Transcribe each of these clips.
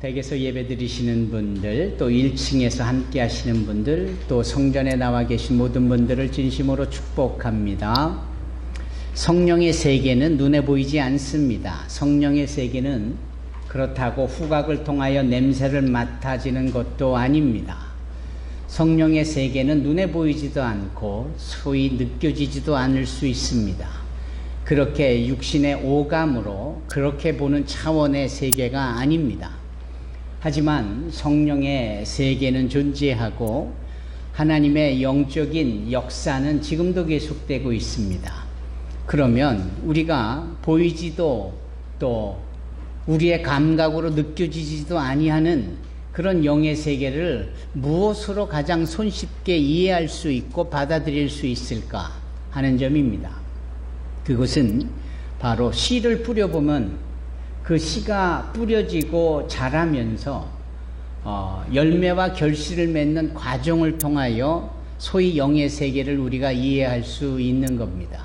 댁에서 예배 드리시는 분들, 또 1층에서 함께 하시는 분들, 또 성전에 나와 계신 모든 분들을 진심으로 축복합니다. 성령의 세계는 눈에 보이지 않습니다. 성령의 세계는 그렇다고 후각을 통하여 냄새를 맡아지는 것도 아닙니다. 성령의 세계는 눈에 보이지도 않고 소위 느껴지지도 않을 수 있습니다. 그렇게 육신의 오감으로 그렇게 보는 차원의 세계가 아닙니다. 하지만 성령의 세계는 존재하고 하나님의 영적인 역사는 지금도 계속되고 있습니다. 그러면 우리가 보이지도 또 우리의 감각으로 느껴지지도 아니하는 그런 영의 세계를 무엇으로 가장 손쉽게 이해할 수 있고 받아들일 수 있을까 하는 점입니다. 그것은 바로 씨를 뿌려보면 그 씨가 뿌려지고 자라면서 열매와 결실을 맺는 과정을 통하여 소위 영의 세계를 우리가 이해할 수 있는 겁니다.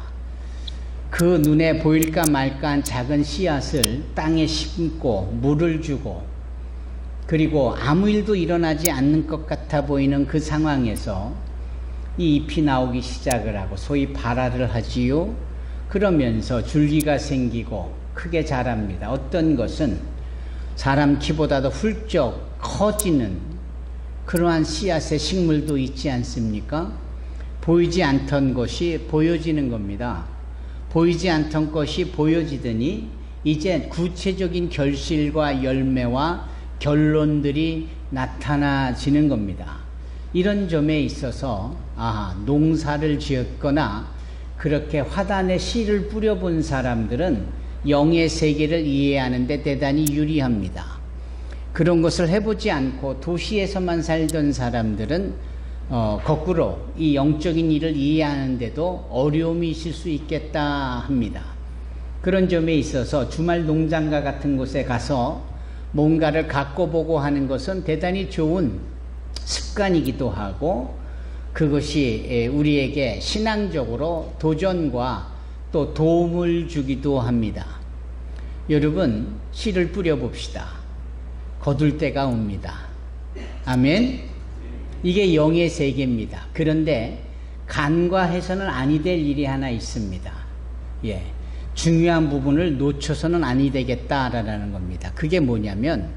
그 눈에 보일까 말까한 작은 씨앗을 땅에 심고 물을 주고 그리고 아무 일도 일어나지 않는 것 같아 보이는 그 상황에서 이 잎이 나오기 시작을 하고 소위 발화를 하지요. 그러면서 줄기가 생기고 크게 자랍니다. 어떤 것은 사람 키보다도 훌쩍 커지는 그러한 씨앗의 식물도 있지 않습니까? 보이지 않던 것이 보여지는 겁니다. 보이지 않던 것이 보여지더니 이제 구체적인 결실과 열매와 결론들이 나타나지는 겁니다. 이런 점에 있어서 농사를 지었거나 그렇게 화단에 씨를 뿌려본 사람들은 영의 세계를 이해하는 데 대단히 유리합니다. 그런 것을 해보지 않고 도시에서만 살던 사람들은 거꾸로 이 영적인 일을 이해하는 데도 어려움이 있을 수 있겠다 합니다. 그런 점에 있어서 주말 농장과 같은 곳에 가서 뭔가를 갖고 보고 하는 것은 대단히 좋은 습관이기도 하고 그것이 우리에게 신앙적으로 도전과 또 도움을 주기도 합니다. 여러분, 씨를 뿌려봅시다. 거둘 때가 옵니다. 아멘? 이게 영의 세계입니다. 그런데 간과해서는 아니 될 일이 하나 있습니다. 중요한 부분을 놓쳐서는 아니 되겠다라는 겁니다. 그게 뭐냐면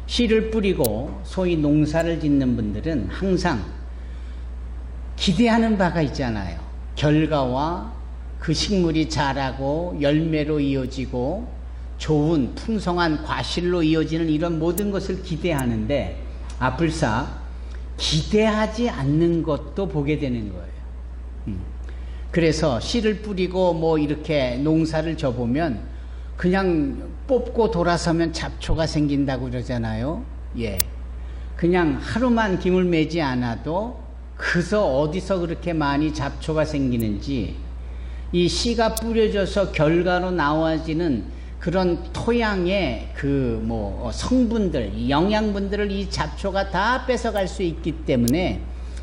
씨를 뿌리고 소위 농사를 짓는 분들은 항상 기대하는 바가 있잖아요. 결과와 그 식물이 자라고 열매로 이어지고 좋은 풍성한 과실로 이어지는 이런 모든 것을 기대하는데 불사 기대하지 않는 것도 보게 되는 거예요. 그래서 씨를 뿌리고 이렇게 농사를 져보면 그냥 뽑고 돌아서면 잡초가 생긴다고 그러잖아요. 그냥 하루만 김을 매지 않아도 그저 어디서 그렇게 많이 잡초가 생기는지 이 씨가 뿌려져서 결과로 나와지는 그런 토양의 성분들, 영양분들을 이 잡초가 다 뺏어갈 수 있기 때문에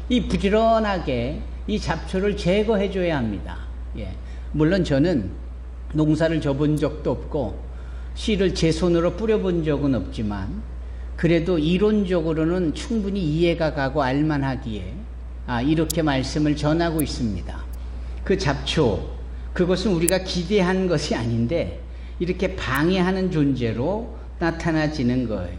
이 부지런하게 이 잡초를 제거해 줘야 합니다. 물론 저는 농사를 져본 적도 없고 씨를 제 손으로 뿌려본 적은 없지만 그래도 이론적으로는 충분히 이해가 가고 알만하기에 이렇게 말씀을 전하고 있습니다. 그 잡초, 그것은 우리가 기대한 것이 아닌데 이렇게 방해하는 존재로 나타나지는 거예요.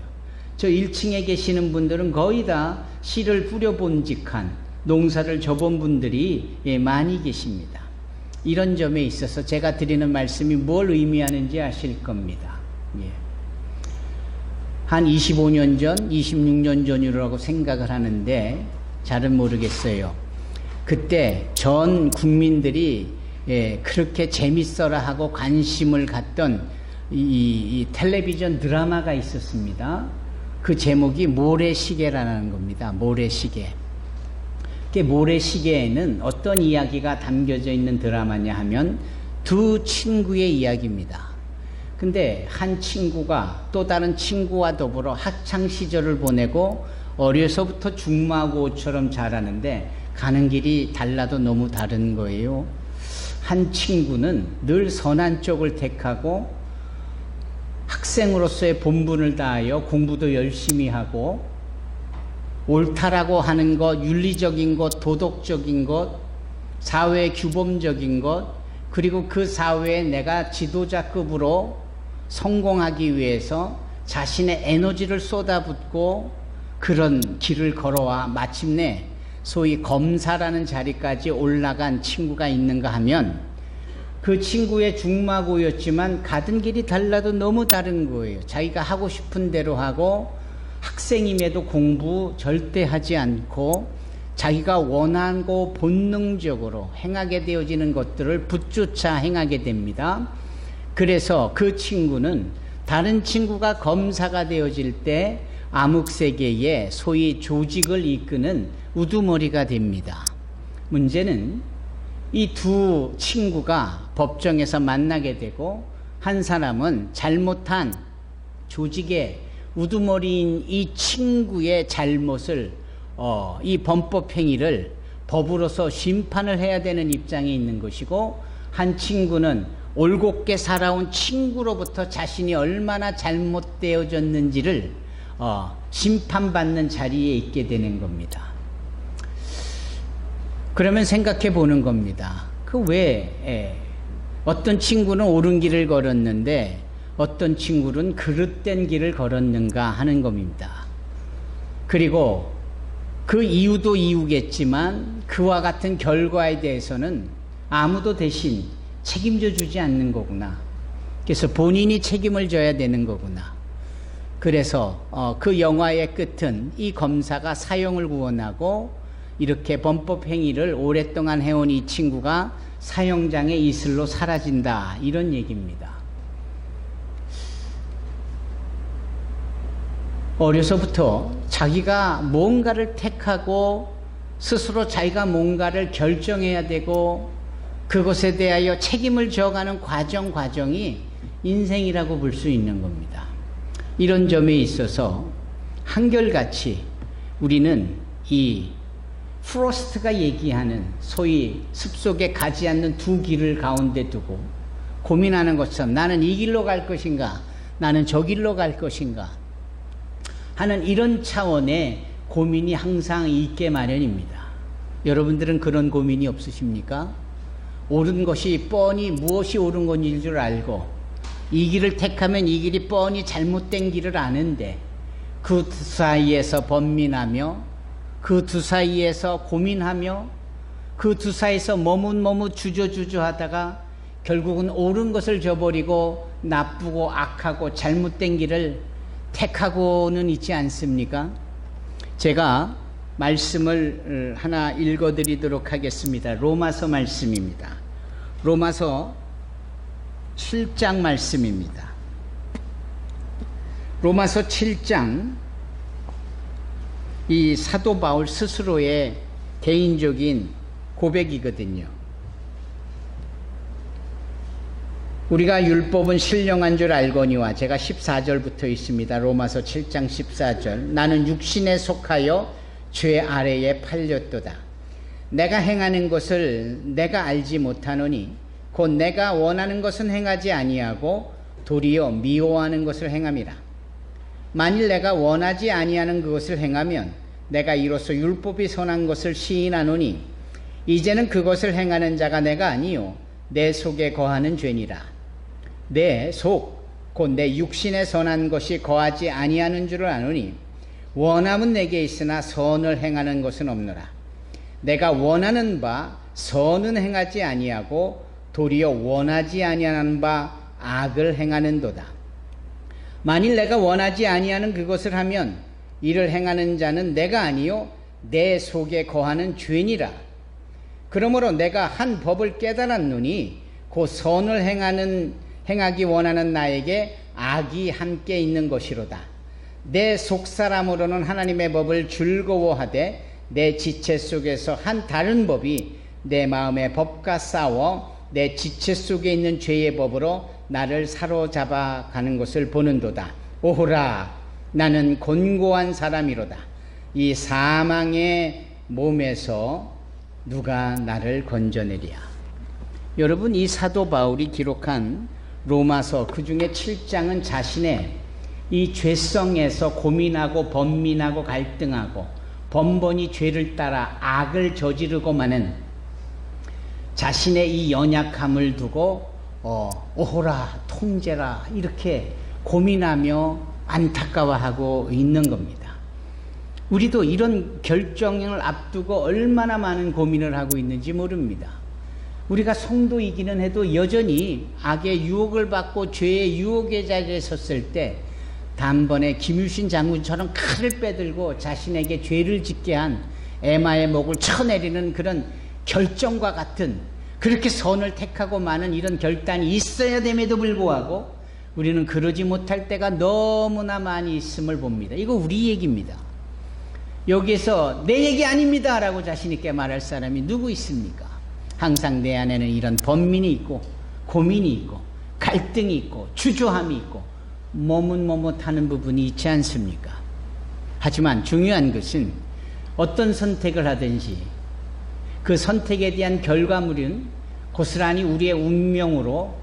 저 1층에 계시는 분들은 거의 다 씨를 뿌려본직한 농사를 져본 분들이 많이 계십니다. 이런 점에 있어서 제가 드리는 말씀이 뭘 의미하는지 아실 겁니다. 한 25년 전, 26년 전이라고 생각을 하는데 잘은 모르겠어요. 그때 전 국민들이 그렇게 재밌어라 하고 관심을 갖던 이 텔레비전 드라마가 있었습니다. 그 제목이 모래시계라는 겁니다. 모래시계. 그 모래시계에는 어떤 이야기가 담겨져 있는 드라마냐 하면 두 친구의 이야기입니다. 근데 한 친구가 또 다른 친구와 더불어 학창 시절을 보내고 어려서부터 중마고처럼 자라는데 가는 길이 달라도 너무 다른 거예요. 한 친구는 늘 선한 쪽을 택하고 학생으로서의 본분을 다하여 공부도 열심히 하고 옳다라고 하는 것, 윤리적인 것, 도덕적인 것, 사회 규범적인 것, 그리고 그 사회에 내가 지도자급으로 성공하기 위해서 자신의 에너지를 쏟아붓고 그런 길을 걸어와 마침내 소위 검사라는 자리까지 올라간 친구가 있는가 하면 그 친구의 중마고였지만 가던 길이 달라도 너무 다른 거예요. 자기가 하고 싶은 대로 하고 학생임에도 공부 절대 하지 않고 자기가 원하고 본능적으로 행하게 되어지는 것들을 붙조차 행하게 됩니다. 그래서 그 친구는 다른 친구가 검사가 되어질 때 암흑세계에 소위 조직을 이끄는 우두머리가 됩니다. 문제는 이 두 친구가 법정에서 만나게 되고 한 사람은 잘못한 조직의 우두머리인 이 친구의 잘못을 이 범법행위를 법으로서 심판을 해야 되는 입장에 있는 것이고 한 친구는 올곧게 살아온 친구로부터 자신이 얼마나 잘못되어졌는지를 심판받는 자리에 있게 되는 겁니다. 그러면 생각해 보는 겁니다. 어떤 친구는 옳은 길을 걸었는데 어떤 친구는 그릇된 길을 걸었는가 하는 겁니다. 그리고 그 이유도 이유겠지만 그와 같은 결과에 대해서는 아무도 대신 책임져 주지 않는 거구나. 그래서 본인이 책임을 져야 되는 거구나. 그래서 그 영화의 끝은 이 검사가 사형을 구원하고 이렇게 범법행위를 오랫동안 해온 이 친구가 사형장의 이슬로 사라진다, 이런 얘기입니다. 어려서부터 자기가 뭔가를 택하고 스스로 자기가 뭔가를 결정해야 되고 그것에 대하여 책임을 져가는 과정이 인생이라고 볼 수 있는 겁니다. 이런 점에 있어서 한결같이 우리는 이 프로스트가 얘기하는 소위 숲속에 가지 않는 두 길을 가운데 두고 고민하는 것처럼 나는 이 길로 갈 것인가, 나는 저 길로 갈 것인가 하는 이런 차원의 고민이 항상 있게 마련입니다. 여러분들은 그런 고민이 없으십니까? 옳은 것이 뻔히 무엇이 옳은 것인 줄 알고 이 길을 택하면 이 길이 뻔히 잘못된 길을 아는데 그 사이에서 번민하며 그 두 사이에서 고민하며 그 두 사이에서 머뭇머뭇 주저주저 하다가 결국은 옳은 것을 저버리고 나쁘고 악하고 잘못된 길을 택하고는 있지 않습니까? 제가 말씀을 하나 읽어드리도록 하겠습니다. 로마서 말씀입니다. 로마서 7장 말씀입니다. 로마서 7장, 이 사도 바울 스스로의 개인적인 고백이거든요. 우리가 율법은 신령한 줄 알거니와, 제가 14절부터 있습니다. 로마서 7장 14절. 나는 육신에 속하여 죄 아래에 팔렸도다. 내가 행하는 것을 내가 알지 못하노니 곧 내가 원하는 것은 행하지 아니하고 도리어 미워하는 것을 행함이라. 만일 내가 원하지 아니하는 그것을 행하면 내가 이로써 율법이 선한 것을 시인하노니 이제는 그것을 행하는 자가 내가 아니요 내 속에 거하는 죄니라. 내 속 곧 내 육신에 선한 것이 거하지 아니하는 줄을 아노니 원함은 내게 있으나 선을 행하는 것은 없노라. 내가 원하는 바 선은 행하지 아니하고 도리어 원하지 아니하는 바 악을 행하는도다. 만일 내가 원하지 아니하는 그것을 하면 이를 행하는 자는 내가 아니요 내 속에 거하는 죄니라. 그러므로 내가 한 법을 깨달았노니 곧 선을 행하기 원하는 나에게 악이 함께 있는 것이로다. 내 속사람으로는 하나님의 법을 즐거워하되 내 지체 속에서 한 다른 법이 내 마음의 법과 싸워 내 지체 속에 있는 죄의 법으로 나를 사로잡아 가는 것을 보는도다. 오호라, 나는 곤고한 사람이로다. 이 사망의 몸에서 누가 나를 건져내랴. 여러분, 이 사도 바울이 기록한 로마서 그 중에 7장은 자신의 이 죄성에서 고민하고 번민하고 갈등하고 번번이 죄를 따라 악을 저지르고 마는 자신의 이 연약함을 두고 오호라 통제라 이렇게 고민하며 안타까워하고 있는 겁니다. 우리도 이런 결정을 앞두고 얼마나 많은 고민을 하고 있는지 모릅니다. 우리가 성도이기는 해도 여전히 악의 유혹을 받고 죄의 유혹의 자리에 섰을 때 단번에 김유신 장군처럼 칼을 빼들고 자신에게 죄를 짓게 한 에마의 목을 쳐내리는 그런 결정과 같은 그렇게 선을 택하고 마는 이런 결단이 있어야 됨에도 불구하고 우리는 그러지 못할 때가 너무나 많이 있음을 봅니다. 이거 우리 얘기입니다. 여기에서 내 얘기 아닙니다 라고 자신 있게 말할 사람이 누구 있습니까? 항상 내 안에는 이런 번민이 있고 고민이 있고 갈등이 있고 주저함이 있고 머뭇머뭇하는 부분이 있지 않습니까? 하지만 중요한 것은 어떤 선택을 하든지 그 선택에 대한 결과물은 고스란히 우리의 운명으로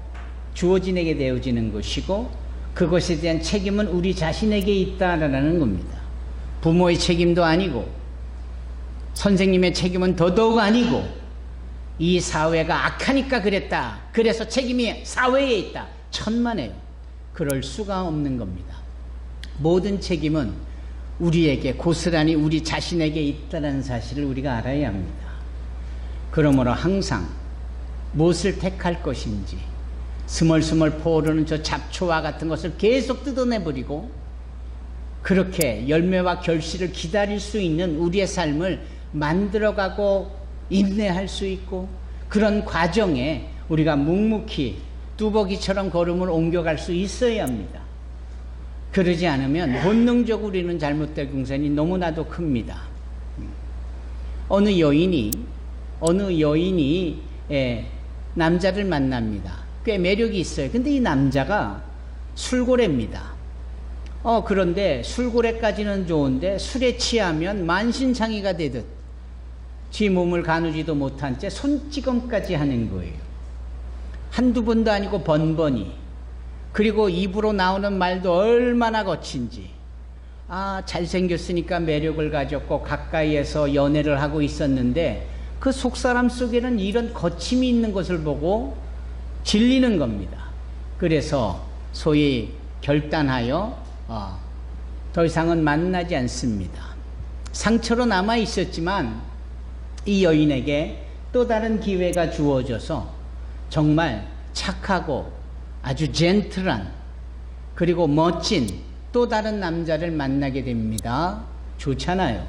주어지게 되어지는 것이고 그것에 대한 책임은 우리 자신에게 있다라는 겁니다. 부모의 책임도 아니고 선생님의 책임은 더더욱 아니고 이 사회가 악하니까 그랬다. 그래서 책임이 사회에 있다. 천만에요. 그럴 수가 없는 겁니다. 모든 책임은 우리에게 고스란히 우리 자신에게 있다는 사실을 우리가 알아야 합니다. 그러므로 항상 무엇을 택할 것인지 스멀스멀 포오르는 저 잡초와 같은 것을 계속 뜯어내버리고 그렇게 열매와 결실을 기다릴 수 있는 우리의 삶을 만들어가고 인내할 수 있고 그런 과정에 우리가 묵묵히 뚜벅이처럼 걸음을 옮겨갈 수 있어야 합니다. 그러지 않으면 본능적으로 우리는 잘못될 공산이 너무나도 큽니다. 어느 여인이 남자를 만납니다. 꽤 매력이 있어요. 근데 이 남자가 술고래입니다. 그런데 술고래까지는 좋은데 술에 취하면 만신창이가 되듯 지 몸을 가누지도 못한 채 손찌검까지 하는 거예요. 한두 번도 아니고 번번이. 그리고 입으로 나오는 말도 얼마나 거친지. 잘생겼으니까 매력을 가졌고 가까이에서 연애를 하고 있었는데 그 속사람 속에는 이런 거침이 있는 것을 보고 질리는 겁니다. 그래서 소위 결단하여 더 이상은 만나지 않습니다. 상처로 남아 있었지만 이 여인에게 또 다른 기회가 주어져서 정말 착하고 아주 젠틀한 그리고 멋진 또 다른 남자를 만나게 됩니다. 좋잖아요.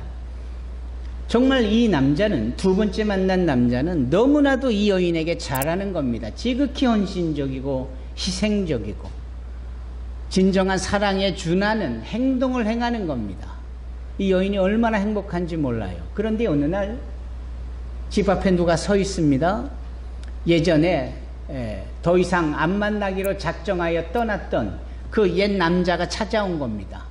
정말 이 남자는 두 번째 만난 남자는 너무나도 이 여인에게 잘하는 겁니다. 지극히 헌신적이고 희생적이고 진정한 사랑에 준하는 행동을 행하는 겁니다. 이 여인이 얼마나 행복한지 몰라요. 그런데 어느 날 집 앞에 누가 서 있습니다. 예전에 더 이상 안 만나기로 작정하여 떠났던 그 옛 남자가 찾아온 겁니다.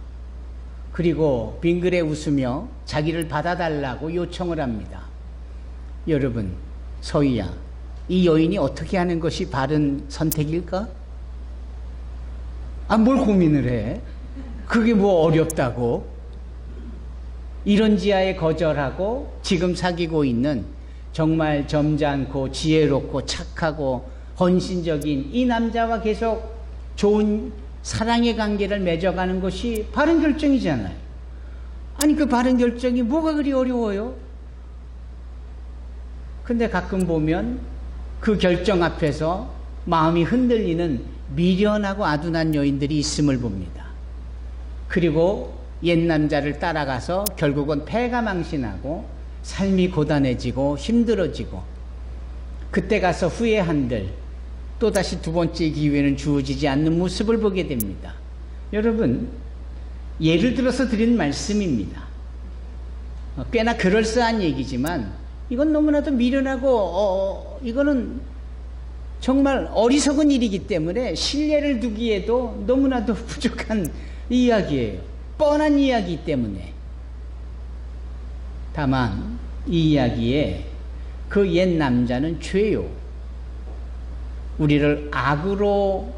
그리고 빙그레 웃으며 자기를 받아달라고 요청을 합니다. 여러분, 서희야, 이 여인이 어떻게 하는 것이 바른 선택일까? 뭘 고민을 해? 그게 뭐 어렵다고? 이런 지하에 거절하고 지금 사귀고 있는 정말 점잖고 지혜롭고 착하고 헌신적인 이 남자와 계속 좋은 사랑의 관계를 맺어가는 것이 바른 결정이잖아요. 아니 그 바른 결정이 뭐가 그리 어려워요? 근데 가끔 보면 그 결정 앞에서 마음이 흔들리는 미련하고 아둔한 여인들이 있음을 봅니다. 그리고 옛 남자를 따라가서 결국은 패가망신하고 삶이 고단해지고 힘들어지고 그때 가서 후회한들 또다시 두 번째 기회는 주어지지 않는 모습을 보게 됩니다. 여러분, 예를 들어서 드린 말씀입니다. 꽤나 그럴싸한 얘기지만 이건 너무나도 미련하고 이거는 정말 어리석은 일이기 때문에 신뢰를 두기에도 너무나도 부족한 이야기예요. 뻔한 이야기 때문에. 다만 이 이야기에 그 옛 남자는 죄요. 우리를 악으로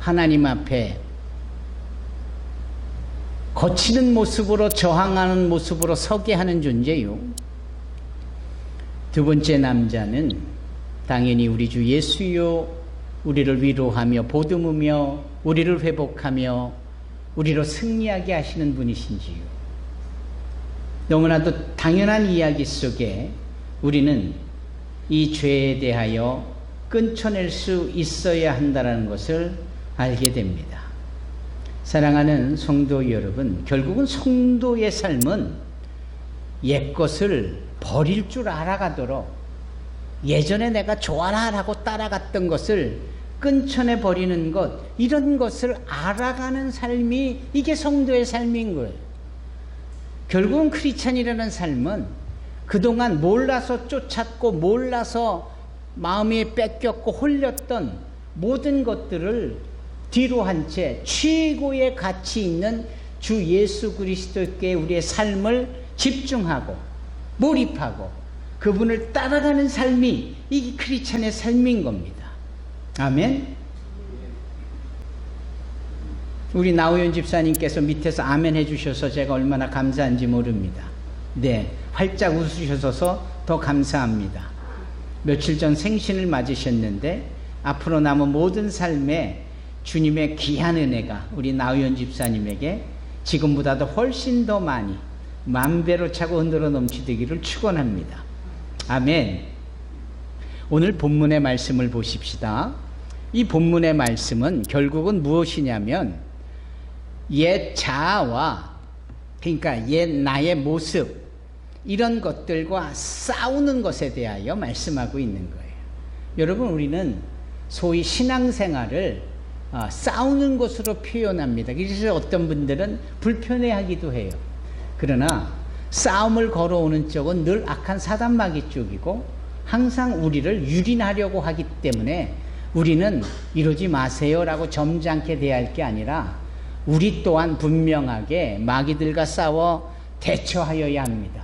하나님 앞에 거치는 모습으로 저항하는 모습으로 서게 하는 존재요. 두 번째 남자는 당연히 우리 주 예수요, 우리를 위로하며 보듬으며 우리를 회복하며 우리로 승리하게 하시는 분이신지요. 너무나도 당연한 이야기 속에 우리는 이 죄에 대하여 끊쳐낼 수 있어야 한다는 것을 알게 됩니다. 사랑하는 성도 여러분, 결국은 성도의 삶은 옛것을 버릴 줄 알아가도록 예전에 내가 좋아라라고 따라갔던 것을 끊쳐내 버리는 것, 이런 것을 알아가는 삶이 이게 성도의 삶인 거예요. 결국은 크리스찬이라는 삶은 그동안 몰라서 쫓았고 몰라서 마음이 뺏겼고 홀렸던 모든 것들을 뒤로 한 채 최고의 가치 있는 주 예수 그리스도께 우리의 삶을 집중하고 몰입하고 그분을 따라가는 삶이 이 크리스찬의 삶인 겁니다. 아멘. 우리 나우현 집사님께서 밑에서 아멘 해주셔서 제가 얼마나 감사한지 모릅니다. 네, 활짝 웃으셔서 더 감사합니다. 며칠 전 생신을 맞으셨는데 앞으로 남은 모든 삶에 주님의 귀한 은혜가 우리 나우현 집사님에게 지금보다도 훨씬 더 많이 만배로 차고 흔들어 넘치되기를 축원합니다. 아멘. 오늘 본문의 말씀을 보십시다. 이 본문의 말씀은 결국은 무엇이냐면 옛 자아와, 그러니까 옛 나의 모습, 이런 것들과 싸우는 것에 대하여 말씀하고 있는 거예요. 여러분, 우리는 소위 신앙생활을 싸우는 것으로 표현합니다. 그래서 어떤 분들은 불편해하기도 해요. 그러나 싸움을 걸어오는 쪽은 늘 악한 사단마귀 쪽이고 항상 우리를 유린하려고 하기 때문에 우리는 이러지 마세요라고 점잖게 대할 게 아니라 우리 또한 분명하게 마귀들과 싸워 대처하여야 합니다.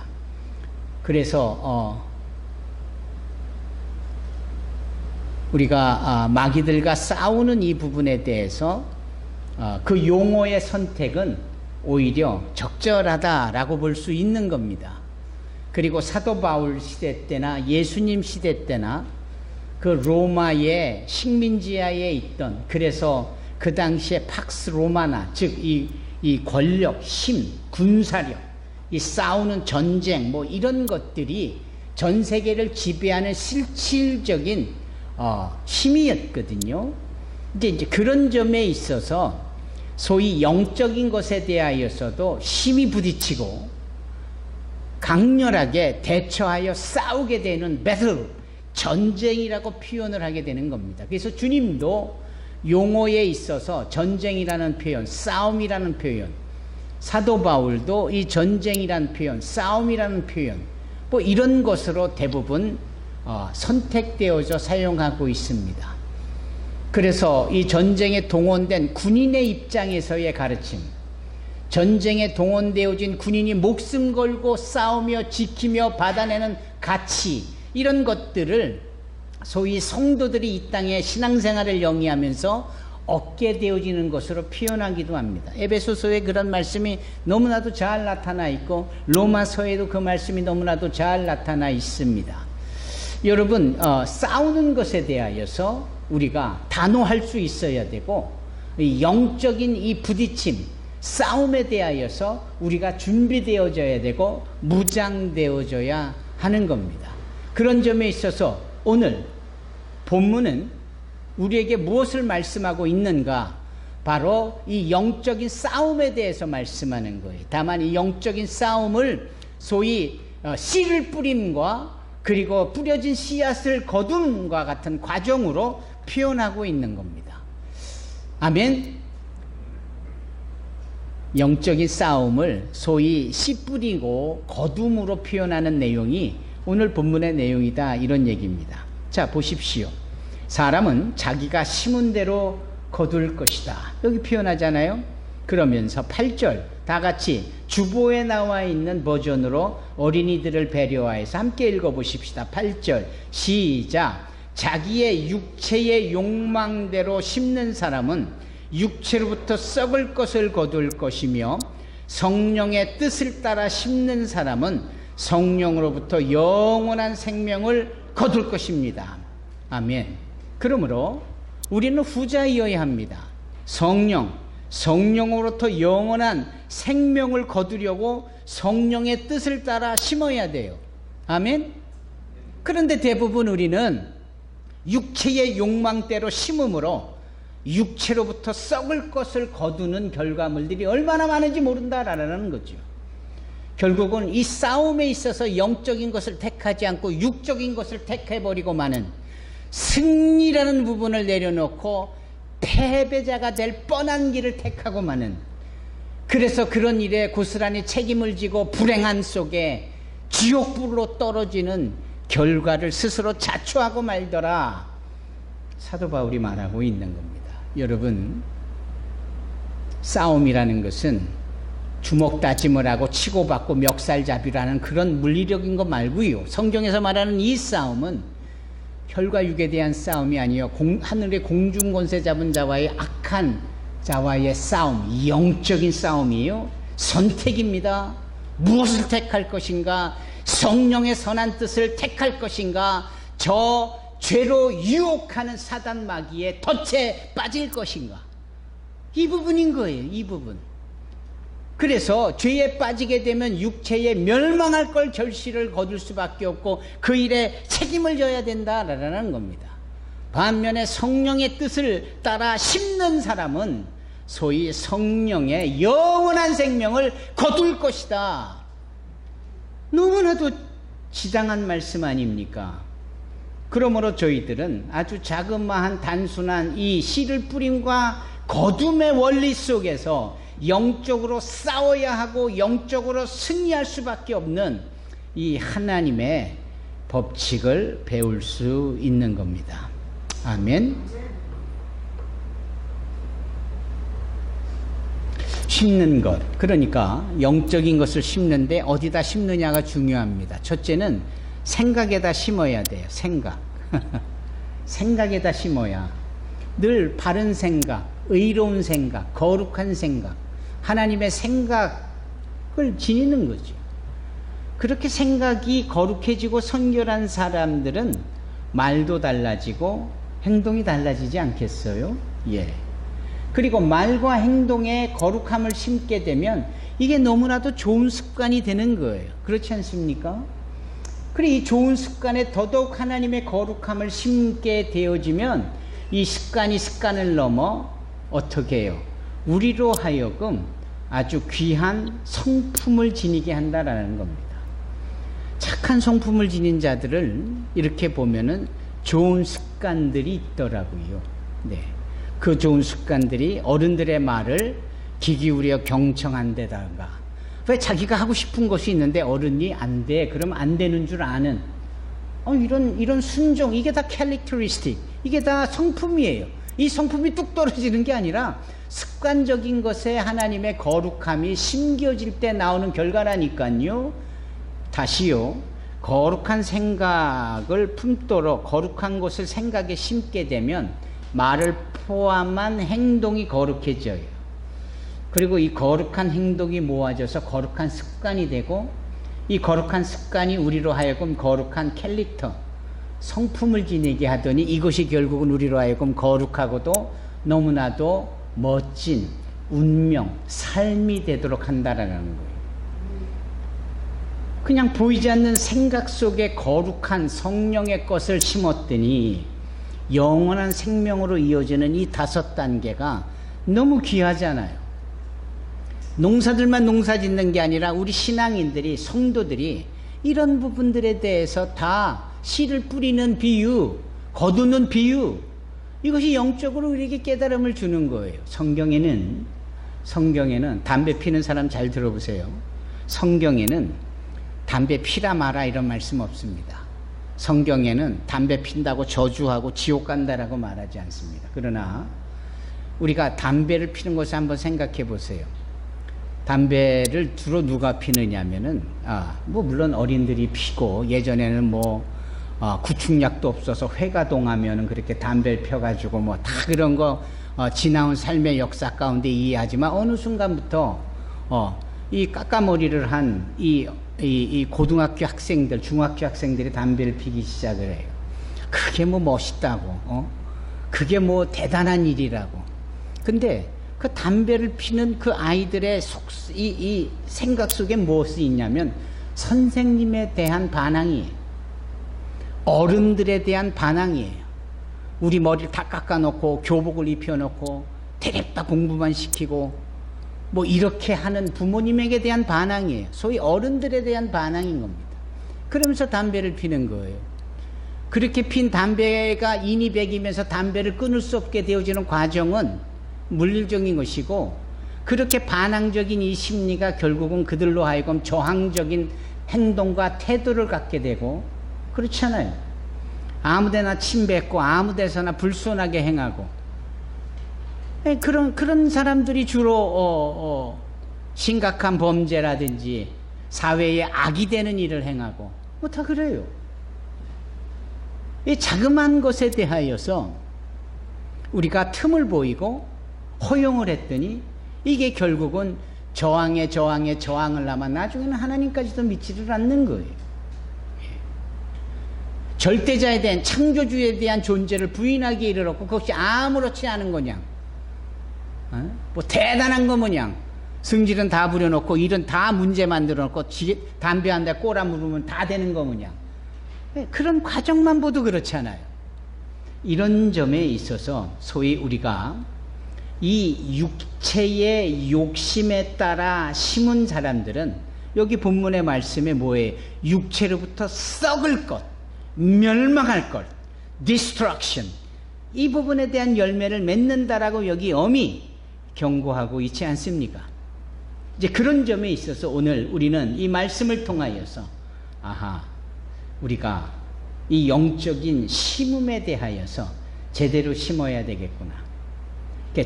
그래서 우리가 마귀들과 싸우는 이 부분에 대해서 그 용어의 선택은 오히려 적절하다라고 볼 수 있는 겁니다. 그리고 사도 바울 시대 때나 예수님 시대 때나 그 로마의 식민지하에 있던, 그래서 그 당시에 팍스 로마나, 즉 이 권력, 힘, 군사력, 이 싸우는 전쟁, 뭐 이런 것들이 전 세계를 지배하는 실질적인 힘이었거든요. 근데 이제 그런 점에 있어서 소위 영적인 것에 대하여서도 힘이 부딪히고 강렬하게 대처하여 싸우게 되는 배틀, 전쟁이라고 표현을 하게 되는 겁니다. 그래서 주님도 용어에 있어서 전쟁이라는 표현, 싸움이라는 표현, 사도 바울도 이 전쟁이라는 표현, 싸움이라는 표현, 뭐 이런 것으로 대부분 선택되어져 사용하고 있습니다. 그래서 이 전쟁에 동원된 군인의 입장에서의 가르침, 전쟁에 동원되어진 군인이 목숨 걸고 싸우며 지키며 받아내는 가치, 이런 것들을 소위 성도들이 이 땅에 신앙생활을 영위하면서 얻게 되어지는 것으로 표현하기도 합니다. 에베소서에 그런 말씀이 너무나도 잘 나타나 있고 로마서에도 그 말씀이 너무나도 잘 나타나 있습니다. 여러분, 싸우는 것에 대하여서 우리가 단호할 수 있어야 되고, 영적인 이 부딪힘, 싸움에 대하여서 우리가 준비되어져야 되고 무장되어져야 하는 겁니다. 그런 점에 있어서 오늘 본문은 우리에게 무엇을 말씀하고 있는가? 바로 이 영적인 싸움에 대해서 말씀하는 거예요. 다만 이 영적인 싸움을 소위 씨를 뿌림과 그리고 뿌려진 씨앗을 거둠과 같은 과정으로 표현하고 있는 겁니다. 아멘. 영적인 싸움을 소위 씨 뿌리고 거둠으로 표현하는 내용이 오늘 본문의 내용이다, 이런 얘기입니다. 자, 보십시오. 사람은 자기가 심은 대로 거둘 것이다, 여기 표현하잖아요. 그러면서 8절 다 같이 주보에 나와 있는 버전으로 어린이들을 배려하여서 함께 읽어보십시다. 8절 시작. 자기의 육체의 욕망대로 심는 사람은 육체로부터 썩을 것을 거둘 것이며 성령의 뜻을 따라 심는 사람은 성령으로부터 영원한 생명을 거둘 것입니다. 아멘. 그러므로 우리는 후자이어야 합니다. 성령으로부터 영원한 생명을 거두려고 성령의 뜻을 따라 심어야 돼요. 아멘. 그런데 대부분 우리는 육체의 욕망대로 심음으로 육체로부터 썩을 것을 거두는 결과물들이 얼마나 많은지 모른다라는 거죠. 결국은 이 싸움에 있어서 영적인 것을 택하지 않고 육적인 것을 택해버리고만은 승리라는 부분을 내려놓고 패배자가 될 뻔한 길을 택하고만은, 그래서 그런 일에 고스란히 책임을 지고 불행한 속에 지옥불로 떨어지는 결과를 스스로 자초하고 말더라, 사도 바울이 말하고 있는 겁니다. 여러분, 싸움이라는 것은 주먹 다짐을 하고 치고받고 멱살잡이라는 그런 물리력인 거 말고요, 성경에서 말하는 이 싸움은 혈과 육에 대한 싸움이 아니요 하늘의 공중권세 잡은 자와의 악한 자와의 싸움, 영적인 싸움이에요. 선택입니다. 무엇을 택할 것인가? 성령의 선한 뜻을 택할 것인가? 저 죄로 유혹하는 사단 마귀의 덫에 빠질 것인가? 이 부분인 거예요. 이 부분. 그래서 죄에 빠지게 되면 육체에 멸망할 걸 결실을 거둘 수밖에 없고 그 일에 책임을 져야 된다라는 겁니다. 반면에 성령의 뜻을 따라 심는 사람은 소위 성령의 영원한 생명을 거둘 것이다. 너무나도 지당한 말씀 아닙니까? 그러므로 저희들은 아주 자그마한 단순한 이 씨를 뿌림과 거둠의 원리 속에서 영적으로 싸워야 하고 영적으로 승리할 수밖에 없는 이 하나님의 법칙을 배울 수 있는 겁니다. 아멘. 심는 것, 그러니까 영적인 것을 심는데 어디다 심느냐가 중요합니다. 첫째는 생각에다 심어야 돼요. 생각에다 심어야 늘 바른 생각, 의로운 생각, 거룩한 생각, 하나님의 생각을 지니는 거죠. 그렇게 생각이 거룩해지고 선결한 사람들은 말도 달라지고 행동이 달라지지 않겠어요? 예. 그리고 말과 행동에 거룩함을 심게 되면 이게 너무나도 좋은 습관이 되는 거예요. 그렇지 않습니까? 그리고 이 좋은 습관에 더더욱 하나님의 거룩함을 심게 되어지면 이 습관이 습관을 넘어 어떻게 해요? 우리로 하여금 아주 귀한 성품을 지니게 한다라는 겁니다. 착한 성품을 지닌 자들을 이렇게 보면은 좋은 습관들이 있더라고요. 네. 그 좋은 습관들이 어른들의 말을 귀 기울여 경청한 데다가, 왜 자기가 하고 싶은 것이 있는데 어른이 안 돼, 그러면 안 되는 줄 아는 이런 순종, 이게 다 characteristic, 이게 다 성품이에요. 이 성품이 뚝 떨어지는 게 아니라 습관적인 것에 하나님의 거룩함이 심겨질 때 나오는 결과라니까요. 다시요, 거룩한 생각을 품도록 거룩한 것을 생각에 심게 되면 말을 포함한 행동이 거룩해져요. 그리고 이 거룩한 행동이 모아져서 거룩한 습관이 되고, 이 거룩한 습관이 우리로 하여금 거룩한 캐릭터, 성품을 지니게 하더니 이것이 결국은 우리로 하여금 거룩하고도 너무나도 멋진 운명, 삶이 되도록 한다라는 거예요. 그냥 보이지 않는 생각 속에 거룩한 성령의 것을 심었더니 영원한 생명으로 이어지는 이 5단계가 너무 귀하잖아요. 농사들만 농사 짓는 게 아니라 우리 신앙인들이, 성도들이 이런 부분들에 대해서 다 씨를 뿌리는 비유, 거두는 비유, 이것이 영적으로 우리에게 깨달음을 주는 거예요. 성경에는 담배 피는 사람 잘 들어보세요. 성경에는 담배 피라 마라 이런 말씀 없습니다. 성경에는 담배 핀다고 저주하고 지옥 간다라고 말하지 않습니다. 그러나 우리가 담배를 피는 것을 한번 생각해 보세요. 담배를 주로 누가 피느냐면은 물론 어린들이 피고, 예전에는 구충약도 없어서 회가동하면은 그렇게 담배를 펴가지고 다 그런 거 지나온 삶의 역사 가운데 이해하지만 어느 순간부터 이 까까머리를 한 이 고등학교 학생들, 중학교 학생들이 담배를 피기 시작을 해요. 그게 뭐 멋있다고, 그게 뭐 대단한 일이라고. 근데 그 담배를 피는 그 아이들의 이 생각 속에 무엇이 있냐면 선생님에 대한 반항이에요. 어른들에 대한 반항이에요. 우리 머리를 다 깎아놓고 교복을 입혀놓고 데렵다 공부만 시키고 뭐 이렇게 하는 부모님에게 대한 반항이에요. 소위 어른들에 대한 반항인 겁니다. 그러면서 담배를 피는 거예요. 그렇게 핀 담배가 인이 배기면서 담배를 끊을 수 없게 되어지는 과정은 물리적인 것이고, 그렇게 반항적인 이 심리가 결국은 그들로 하여금 저항적인 행동과 태도를 갖게 되고, 그렇잖아요. 아무데나 침뱉고 아무데서나 불손하게 행하고, 그런 사람들이 주로 심각한 범죄라든지 사회에 악이 되는 일을 행하고 뭐 다 그래요. 이 자그마한 것에 대하여서 우리가 틈을 보이고 허용을 했더니 이게 결국은 저항을 하면 나중에는 하나님까지도 믿지를 않는 거예요. 절대자에 대한, 창조주에 대한 존재를 부인하기에 이르렀고 그것이 아무렇지 않은 거냐, 뭐 대단한 거 뭐냐, 승질은 다 부려놓고 일은 다 문제 만들어놓고 담배 한 대 꼬라 물으면 다 되는 거 뭐냐, 그런 과정만 봐도 그렇잖아요. 이런 점에 있어서 소위 우리가 이 육체의 욕심에 따라 심은 사람들은 여기 본문의 말씀에 뭐예요? 육체로부터 썩을 것, 멸망할 것, destruction, 이 부분에 대한 열매를 맺는다라고 여기 엄히 경고하고 있지 않습니까? 이제 그런 점에 있어서 오늘 우리는 이 말씀을 통하여서 우리가 이 영적인 심음에 대하여서 제대로 심어야 되겠구나.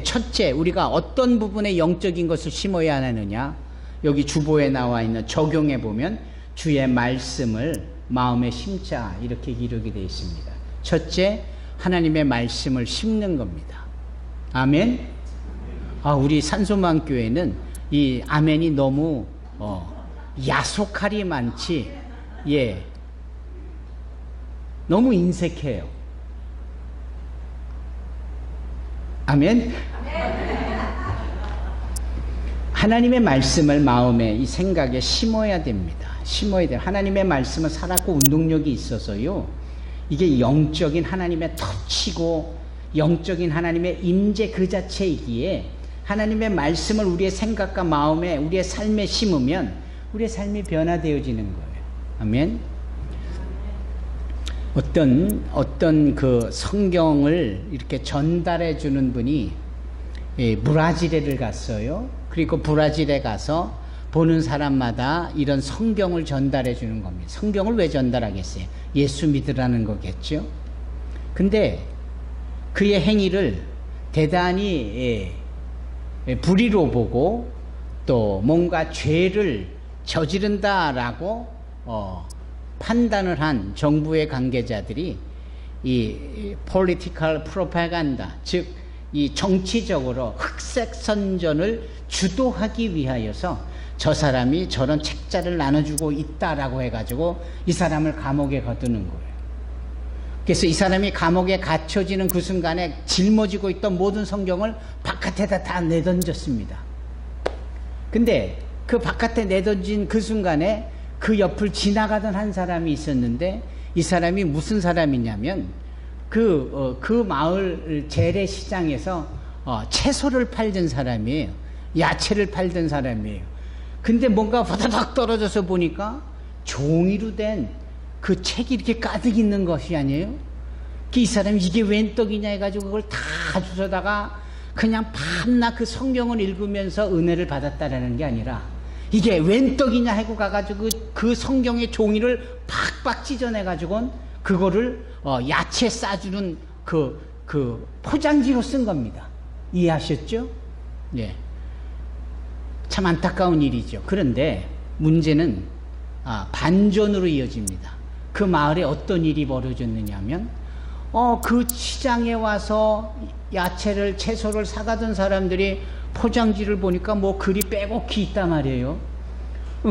첫째, 우리가 어떤 부분에 영적인 것을 심어야 하느냐, 여기 주보에 나와 있는 적용해 보면 주의 말씀을 마음에 심자 이렇게 기록이 되어 있습니다. 첫째, 하나님의 말씀을 심는 겁니다. 아멘. 우리 산소망교회는 이 아멘이 너무 야속할이 많지, 너무 인색해요. 아멘. 하나님의 말씀을 마음에, 이 생각에 심어야 됩니다. 심어야 돼요. 하나님의 말씀은 살았고 운동력이 있어서요, 이게 영적인 하나님의 터치고 영적인 하나님의 임재 그 자체이기에 하나님의 말씀을 우리의 생각과 마음에, 우리의 삶에 심으면 우리의 삶이 변화되어지는 거예요. 아멘. 어떤 그 성경을 이렇게 전달해 주는 분이 브라질에를 갔어요. 그리고 브라질에 가서 보는 사람마다 이런 성경을 전달해 주는 겁니다. 성경을 왜 전달하겠어요? 예수 믿으라는 거겠죠. 근데 그의 행위를 대단히 불의로 보고 또 뭔가 죄를 저지른다라고 판단을 한 정부의 관계자들이 이 political propaganda, 즉 이 정치적으로 흑색 선전을 주도하기 위하여서 저 사람이 저런 책자를 나눠주고 있다라고 해가지고 이 사람을 감옥에 가두는 거예요. 그래서 이 사람이 감옥에 갇혀지는 그 순간에 짊어지고 있던 모든 성경을 바깥에다 다 내던졌습니다. 근데 그 바깥에 내던진 그 순간에 그 옆을 지나가던 한 사람이 있었는데, 이 사람이 무슨 사람이냐면 그 마을 재래시장에서 채소를 팔던 사람이에요. 야채를 팔던 사람이에요. 근데 뭔가 바다닥 떨어져서 보니까 종이로 된 그 책이 이렇게 가득 있는 것이 아니에요. 이 사람이 이게 웬 떡이냐 해가지고 그걸 다 주워다가 그냥 밤낮 그 성경을 읽으면서 은혜를 받았다라는 게 아니라, 이게 웬 떡이냐 하고 가가지고 그 성경의 종이를 팍팍 찢어내가지고 그거를 야채 싸주는 그 포장지로 쓴 겁니다. 이해하셨죠? 예. 참 안타까운 일이죠. 그런데 문제는 반전으로 이어집니다. 그 마을에 어떤 일이 벌어졌느냐 하면 그 시장에 와서 야채를, 채소를 사가던 사람들이 포장지를 보니까 뭐 글이 빼곡히 있단 말이에요.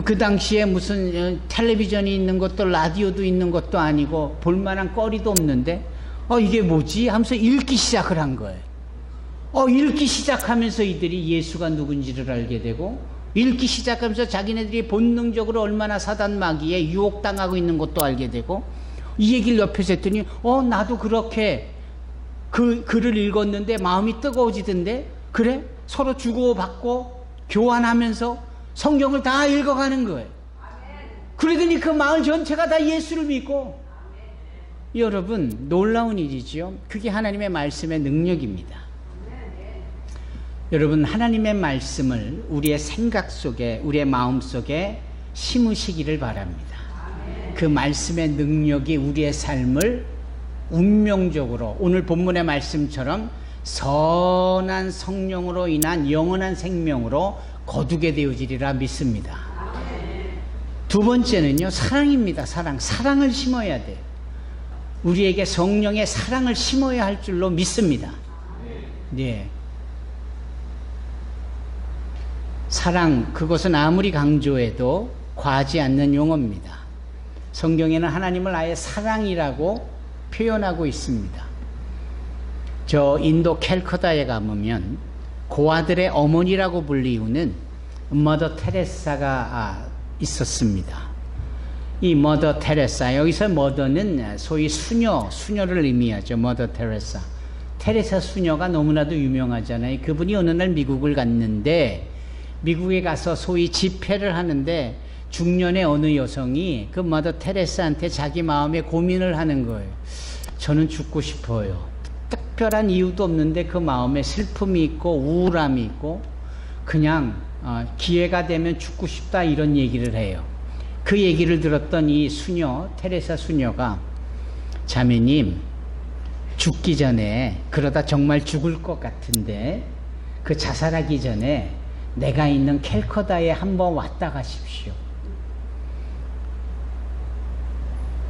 그 당시에 무슨 텔레비전이 있는 것도 라디오도 있는 것도 아니고 볼만한 거리도 없는데 이게 뭐지? 하면서 읽기 시작을 한 거예요. 읽기 시작하면서 이들이 예수가 누군지를 알게 되고, 읽기 시작하면서 자기네들이 본능적으로 얼마나 사단 마귀에 유혹당하고 있는 것도 알게 되고, 이 얘기를 옆에서 했더니 나도 그렇게 그 글을 읽었는데 마음이 뜨거워지던데, 그래? 서로 주고받고 교환하면서 성경을 다 읽어가는 거예요. 그러더니 그 마을 전체가 다 예수를 믿고. 여러분, 놀라운 일이지요. 그게 하나님의 말씀의 능력입니다. 여러분, 하나님의 말씀을 우리의 생각 속에, 우리의 마음 속에 심으시기를 바랍니다. 그 말씀의 능력이 우리의 삶을 운명적으로, 오늘 본문의 말씀처럼 선한 성령으로 인한 영원한 생명으로 거두게 되어지리라 믿습니다. 두 번째는요, 사랑입니다. 사랑을 심어야 돼요. 우리에게 성령의 사랑을 심어야 할 줄로 믿습니다. 네. 사랑, 그것은 아무리 강조해도 과하지 않는 용어입니다. 성경에는 하나님을 아예 사랑이라고 표현하고 있습니다. 저 인도 캘커다에 가보면 고아들의 어머니라고 불리우는 머더 테레사가 있었습니다. 이 머더 테레사, 여기서 머더는 소위 수녀를 의미하죠. 머더 테레사. 테레사 수녀가 너무나도 유명하잖아요. 그분이 어느 날 미국을 갔는데, 미국에 가서 소위 집회를 하는데 중년의 어느 여성이 그 머더 테레사한테 자기 마음의 고민을 하는 거예요. 저는 죽고 싶어요. 특별한 이유도 없는데 그 마음에 슬픔이 있고 우울함이 있고 그냥 기회가 되면 죽고 싶다, 이런 얘기를 해요. 그 얘기를 들었던 이 수녀, 테레사 수녀가, 자매님, 죽기 전에, 그러다 정말 죽을 것 같은데 그 자살하기 전에 내가 있는 캘커다에 한번 왔다 가십시오.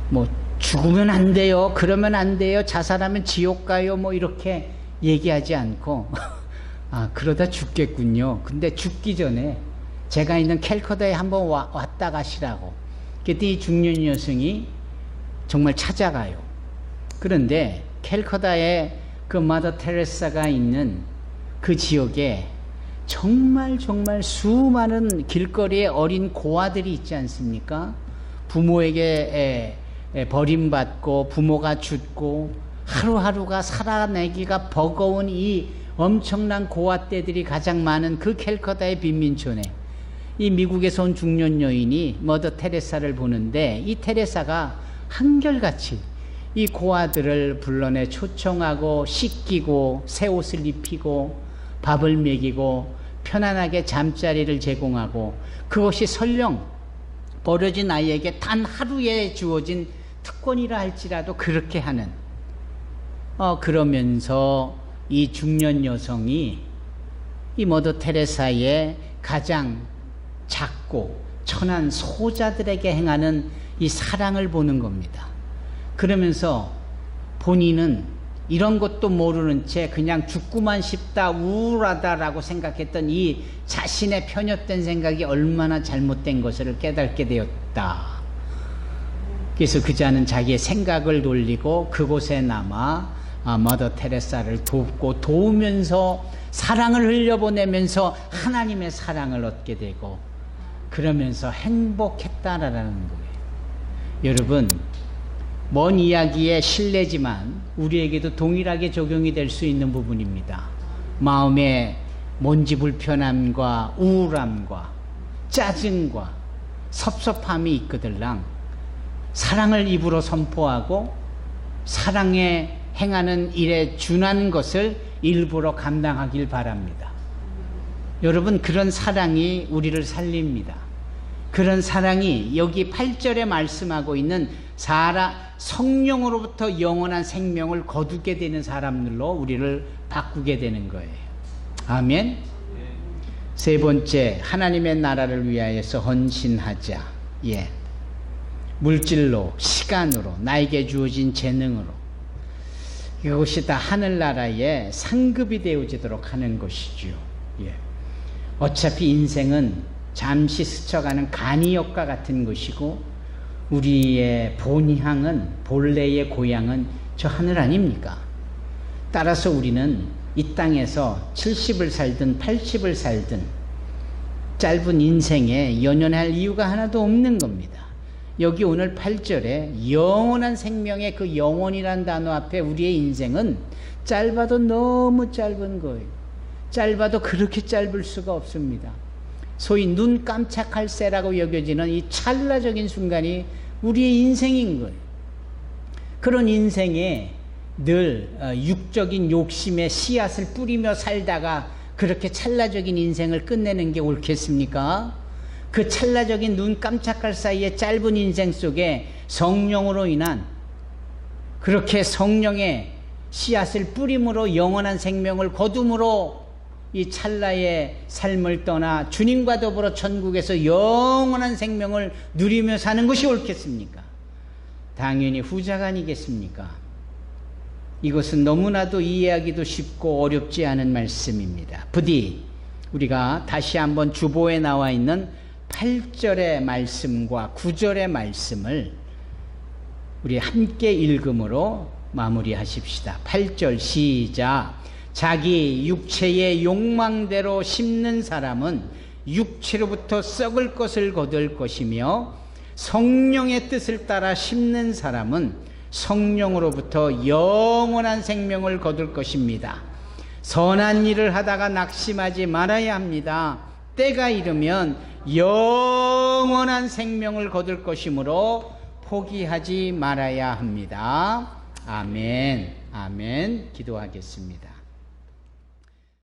뭐 죽으면 안 돼요, 그러면 안 돼요, 자살하면 지옥 가요, 뭐 이렇게 얘기하지 않고 그러다 죽겠군요. 근데 죽기 전에 제가 있는 캘커다에 한번 왔다 가시라고. 그때 이 중년 여성이 정말 찾아가요. 그런데 캘커다에 그 마더 테레사가 있는 그 지역에 정말 수많은 길거리에 어린 고아들이 있지 않습니까? 부모에게 버림받고 부모가 죽고 하루하루가 살아내기가 버거운 이 엄청난 고아떼들이 가장 많은 그 캘커다의 빈민촌에 이 미국에서 온 중년 여인이 머더 테레사를 보는데, 이 테레사가 한결같이 이 고아들을 불러내 초청하고 씻기고 새 옷을 입히고 밥을 먹이고 편안하게 잠자리를 제공하고, 그것이 설령 버려진 아이에게 단 하루에 주어진 특권이라 할지라도 그렇게 하는, 그러면서 이 중년 여성이 이 머더 테레사의 가장 작고 천한 소자들에게 행하는 이 사랑을 보는 겁니다. 그러면서 본인은 이런 것도 모르는 채 그냥 죽고만 싶다, 우울하다라고 생각했던 이 자신의 편협된 생각이 얼마나 잘못된 것을 깨닫게 되었다. 그래서 그자는 자기의 생각을 돌리고 그곳에 남아 머더 테레사를 돕고 도우면서 사랑을 흘려보내면서 하나님의 사랑을 얻게 되고, 그러면서 행복했다라는 거예요. 여러분, 먼 이야기의 실례지만 우리에게도 동일하게 적용이 될 수 있는 부분입니다. 마음에 먼지 불편함과 우울함과 짜증과 섭섭함이 있거들랑 사랑을 입으로 선포하고 사랑에 행하는 일에 준한 것을 일부러 감당하길 바랍니다. 여러분, 그런 사랑이 우리를 살립니다. 그런 사랑이 여기 8절에 말씀하고 있는 성령으로부터 영원한 생명을 거두게 되는 사람들로 우리를 바꾸게 되는 거예요. 아멘. 세 번째, 하나님의 나라를 위하여서 헌신하자. 물질로, 시간으로, 나에게 주어진 재능으로. 이것이 다 하늘나라의 상급이 되어지도록 하는 것이지요. 예. 어차피 인생은 잠시 스쳐가는 간이역과 같은 것이고 우리의 본향은 본래의 고향은 저 하늘 아닙니까? 따라서 우리는 이 땅에서 70을 살든 80을 살든 짧은 인생에 연연할 이유가 하나도 없는 겁니다. 여기 오늘 8절에 영원한 생명의 그 영원이란 단어 앞에 우리의 인생은 짧아도 너무 짧은 거예요. 짧아도 그렇게 짧을 수가 없습니다. 소위 눈 깜짝할 새라고 여겨지는 이 찰나적인 순간이 우리의 인생인 거예요. 그런 인생에 늘 육적인 욕심의 씨앗을 뿌리며 살다가 그렇게 찰나적인 인생을 끝내는 게 옳겠습니까? 그 찰나적인 눈 깜짝할 사이의 짧은 인생 속에 성령으로 인한 그렇게 성령의 씨앗을 뿌림으로 영원한 생명을 거둠으로 이 찰나의 삶을 떠나 주님과 더불어 천국에서 영원한 생명을 누리며 사는 것이 옳겠습니까? 당연히 후자가 아니겠습니까? 이것은 너무나도 이해하기도 쉽고 어렵지 않은 말씀입니다. 부디 우리가 다시 한번 주보에 나와 있는 8절의 말씀과 9절의 말씀을 우리 함께 읽음으로 마무리하십시다. 8절 시작. 자기 육체의 욕망대로 심는 사람은 육체로부터 썩을 것을 거둘 것이며 성령의 뜻을 따라 심는 사람은 성령으로부터 영원한 생명을 거둘 것입니다. 선한 일을 하다가 낙심하지 말아야 합니다. 때가 이르면 영원한 생명을 거둘 것이므로 포기하지 말아야 합니다. 아멘. 아멘. 기도하겠습니다.